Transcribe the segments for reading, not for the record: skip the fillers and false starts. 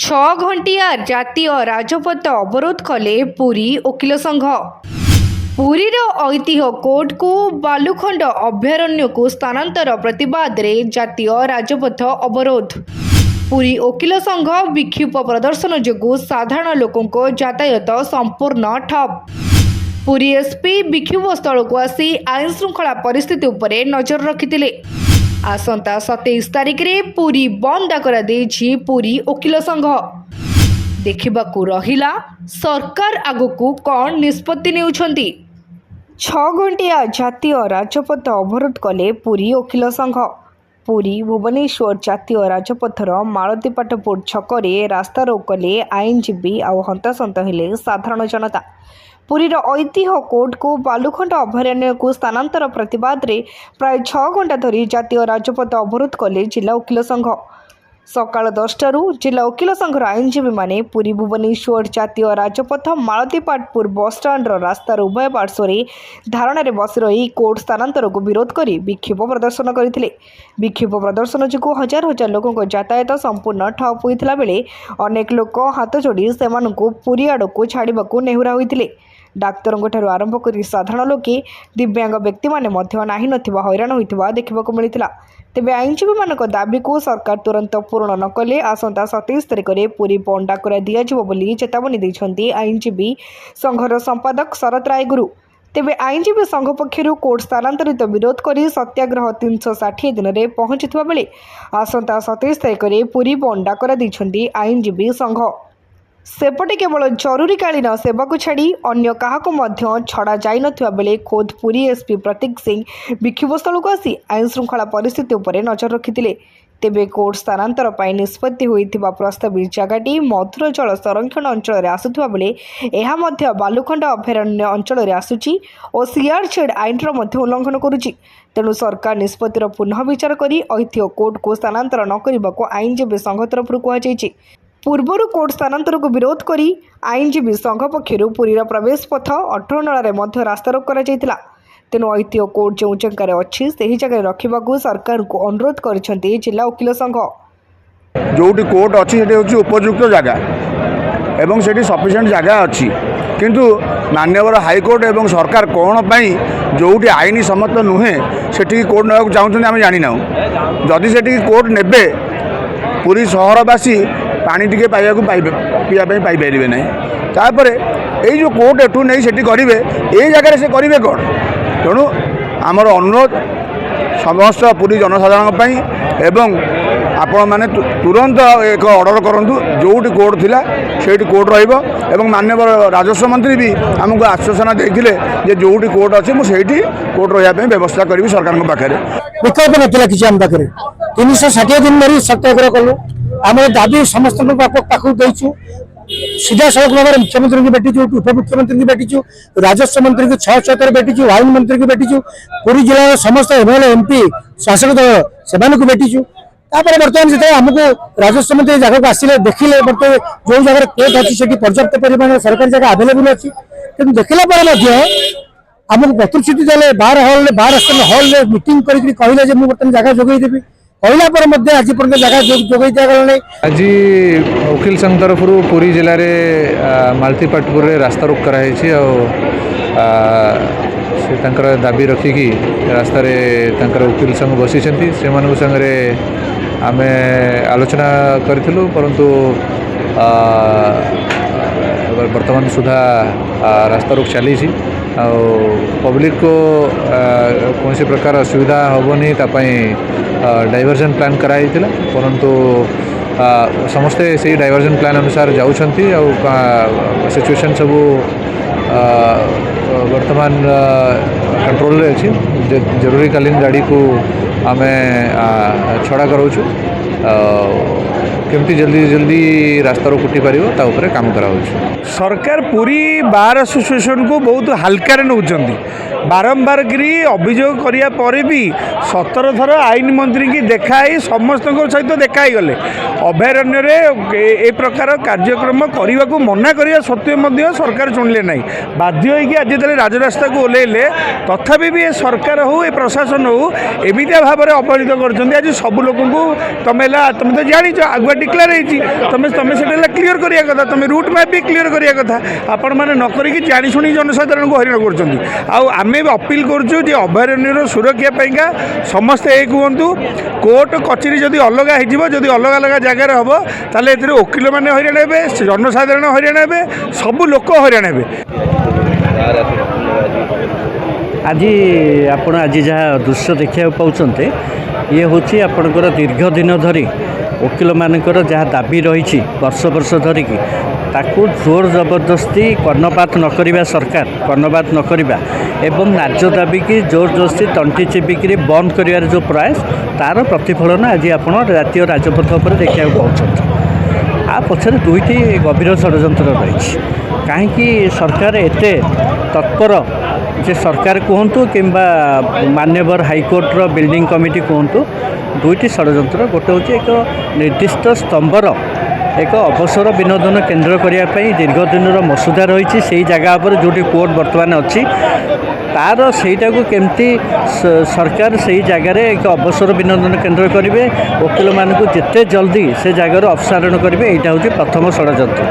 घंटिया जातीय राजपथ अवरोध कले पुरी वकिल संघ। पुरीर ऐतिह्य कोर्ट को बालुखंड अभयारण्य को स्थानांतर प्रतिवाद रे जातीय राजपथ अवरोध। पुरी वकिल संघ विक्षोभ प्रदर्शन जोगु साधारण लोकों यातायात संपूर्ण ठप। पुरी एसपी विक्षोभ स्थल को आसी आईन श्रृंखला परिस्थिति उपरे नजर रखिथिले। आसंता 27 तारिख रे पुरी बंद डाकरा देछि पुरी वकिल संघ। देखिबाकू रहिला सरकार आगकू कौन निष्पत्ति नेउछंती। 6 घंटिया जातीय राजपथ अवरोध कले पुरी वकिल संघ। पुरी भुवनेश्वर जातीय राजपथर मालतीपाटपुर छकरे रास्ता रोक कले आईनजीवी आउ हंतासंत हेले साधारण जनता। पुरीर ऐतिह्य कोर्ट को बालुखंड अभयारण्य को स्थानांतर प्रतिवाद रे प्राय 6 घंटा धरी जातीय राजपथ अवरोध कले जिला वकिल संघ। सकाळ 10टारू जिला वकिल संघर आईनजीवी माने पुरी भुवनेश्वर जातीय राजपथ मालतीपाटपुर बस स्टाण्ड रास्तार उभय पार्श्व धारणा बसी रही कोर्ट स्थानांतर को विरोध करी विक्षोभ प्रदर्शन करथिले। विक्षोभ प्रदर्शन जोगु हजार हजार लोकों यातायात संपूर्ण ठप होइथिला बेले अनेक लोक हाथ जोड़ी सेमानकु पुरी आड़कू छाड़िबाकू नेहुरा होइथिले। डाक्तरों ठारू आरंभ कर साधारण लोके दिव्यांग व्यक्ति माने मध्य नाही नथिबा हैरान होइथिबा देखिबाकू मिलिथिला। तेबे आईनजीवी मानक दाबी को सरकार तुरंत पूर्ण न कले आसंता 27 तारिख में पुरी बंद डाकरा दियाजिबो बोली चेतावनी दैछन्ती आईनजीवी संघर संपादक शरत रायगुरु। तेबे आईनजीवी संघ पक्षरु कोर्ट स्थानांतरित विरोध करी सत्याग्रह 360 दिन में पहुंचुवा बेले आसंता 27 तारिख में पुरी बंद डाकरा दैछन्ती आईनजीवी संघ। सेपटे केवल जरूरीकालीन सेवा को छाड़ी अन्य काहाको मध्य छड़ा जाई नथिबा बेले खोद पुरी एसपी प्रतीक सिंह विक्षोभ स्थल को आसी आईन श्रृंखला परिस्थिति उपरे नजर रखिथिले। तेबे कोर्ट स्थानांतर पाई निष्पत्ति होइथिबा प्रस्तावित जगहटी मधुर जल संरक्षण अंचल रे आसुथिबा बेले एहा मध्य बालुखंड अभयारण्य अंचल रे आसुची और सीआरजेड आईनर मध्य उल्लंघन करुची। तेणु सरकार निष्पत्तिर पुनः विचार करी ऐतिह्य कोर्ट को स्थानांतर न करिबाको आईनजीवी संघ तरफ कुहाଯାଇଛି। पूर्वर कोर्ट स्थानांतर को विरोध करी आईनजीवी संघ पक्षरु पुरीर प्रवेश पथ 18 नळारे मध्य रास्ता रोक करा जायतिला। तेणु ऐतिह्य कोर्ट जो जगह अच्छी से जगह रखा सरकार को अनुरोध करिसेंती जिला वकिल संघ। जोटी कोर्ट अच्छी से उपयुक्त जगह एवं से सफिशिएंट जगह अच्छी किंतु माननीय हाईकोर्ट एवं सरकार कौन पाई जोटी आईन सम्मत नुहे से कोर्ट ना चाहते आम जाना जदि से कोर्ट ने पुरी सहरवासी पानी टिके पीवाई पारे ना तापर यही जो कोर्ट एठू नहीं से करेंगे ये जगह से करेंगे कौन। तेणु आमर अनुरोध समस्त पुरी जनसाधारण एवं आपण मैंने तुरंत एक ऑर्डर करूँ जोटी कोर्ट थिला सेठी कोर्ट रही माननीय राजस्व मंत्री भी आमको आश्वासन देते जोटी कोर्ट अच्छे मुझे कोर्ट रही व्यवस्था करी सरकार पाखे विकल्प ना कि आम पाखे 360 दिन धरी सत्याग्रह कलु आम दाबी समस्त देचु सीधा सड़क भाव में मुख्यमंत्री की भेटीचु उप मुख्यमंत्री की भेटीचु राजस्व मंत्री की 6 थर भेटीचु आईन मंत्री की भेटीचु पुरी जिला समस्त एमएलए एमपी शासक दल से भेटीचु। बर्तमान से आमको राजस्व मंत्री जगह को आसिले देखिले बर्तमान जो जगह कोर्ट अच्छी से पर्याप्त परिमाण सरकारी जगह आवेलेबल अच्छी कि देखला आमको प्रतिश्रुति देले बार हॉल मीटिंग करके कहले जे बर्तमान जगह जोगई देवी कहला आज पर्यटन जगह जोगई दिगला नहीं। आज वकिल संघ तरफ पुरी जिले में मालतीपाटपुर रास्ता रोक कराई से दाबी रखिकी रास्ता वकिल संघ बसी से संगे आम आलोचना करूँ परंतु वर्तमान सुधा रास्ता रोक चली पब्लिक को कौन से प्रकार असुविधा हेनी डाइवर्जन प्लान कराई परंतु समस्ते से डाइवर्जन प्लान अनुसार जाउछंती सिचुएशन सब वर्तमान कंट्रोल रे अछि। जरूरीकालीन गाड़ी को आम छड़ा कराऊँ केमती जल्दी जल्दी रास्ता रो कुटी पारिबो ता ऊपर काम करा सरकार पूरी बार एसोसिएशन को बहुत हल्का नौकरी बारंबार गिरी अभियोग करिया पर भी 17 थर आईन मंत्री की देखाई समस्त सहित देखाई गले अभयारण्य ए प्रकार कार्यक्रम करने को मना करिया सत्वे सरकार शुणिले ना बाध्य होगी आज जो राजरास्ता को ओह्लैले तथापि भी सरकार हो ए प्रशासन हो एमितिया भाव में अपहरित कर सब लोक तुम तो जान आगुआ डिक्लेयर होती तुम तुम से क्लीयर करिया कथा तुम रूट मैप भी क्लीयर करिया कथा आपण मैंने न करिकी जाशुणी जनसाधारण को हईराण करें अपील करुँ अभयारण्यर सुरक्षा पाइंका समस्ते एक कहतु कोर्ट कचेरी जदि अलग होदी अलग अलग जगार हम ताले वकिल मैंने हईराण हे जनसाधारण हईराण हे सबू लोक हईराण हे आज आपण आज जहाँ दृश्य देखा पाँच ये हूँ आपणकर दीर्घ दिन धरी वकिल मानकर जहाँ दाबी रही वर्ष वर्ष धरिकी ताकू जोर जबरदस्ती कर्णपात न करिबा सरकार कर्णपात न करिबा एवं न्याय्य दाबी की जोर जबरदस्ती तंटी चिपिकी बंद करिवार जो प्रयास तार प्रतिफलन आज आपण जातीय राजपथ पर देखा पाँच आ पछरे दुईटी गभीर षड्यंत्र रही कहीं सरकार एते तत्पर जे सरकार कहतु कि मान्यवर हाईकोर्टर बिल्डिंग कमिटी कहतु दुईटी षड्यंत्र गोटे हूँ एक निर्दिष्ट स्तंभर एक अवसर विनोदन केन्द्र करने दीर्घ दिन मसुदा रही से जगह पर जो कोर्ट बर्तमान अच्छी तार सहीटा को केमती सरकार से जगार एक अवसर विनोदन केन्द्र करेंगे वकिल मानक जिते जल्दी से जगार अपसारण करेंगे यहाँ हूँ प्रथम षड्यंत्र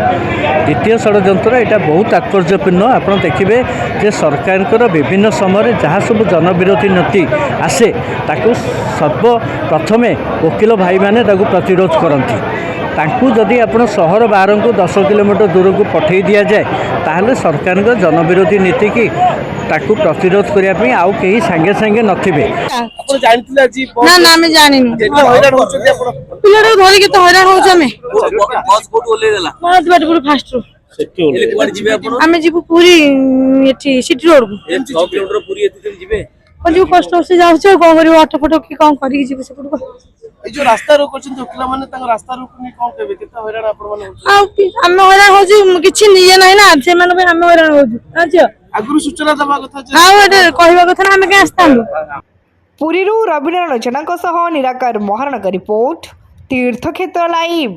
द्वितीय षड्यंत्र यहाँ बहुत तात्पर्यपूर्ण आप देखिए जे सरकार विभिन्न समय जहाँ सब जनविरोधी नीति आसे ताकू सर्वप्रथमे वकिल भाई मैंने प्रतिरोध करती ताकू जदि आपण सहर बाहर को 10 किलोमीटर दूर को पठे दि जाए ताहले सरकार जनविरोधी नीति की ताकू प्रतिरोध करने आउ कहीं सांगे सांगे नथिबे ना ना मैं जानी पिलाटा धरिक तो हैरान हो जामे बस कोड ओले देला मन बाटपुर फास्ट रो आमे जीवु पूरी एठी सिटी रोड को 6 किलोमीटर पूरी एती दिन जीवे पण जो कष्ट से जाउ छ कोन करियो ऑटो फोटो की कोन करी जीवे से को ए जो रास्ता रो करछन वकील माने तंग रास्ता रो कोन कोन केबे केता हैरान आपण माने आमे हैरान हो जी किछि निये नाही ना से माने पे आमे हैरान हो जी अच्छा आगुरु सूचना दबा कथा छ हां एटे कहबा कथा ना आमे के आस्तांदो पुरीरू रवीन्द्र रचना निराकार महारणक रिपोर्ट तीर्थक्षेत्र लाइव।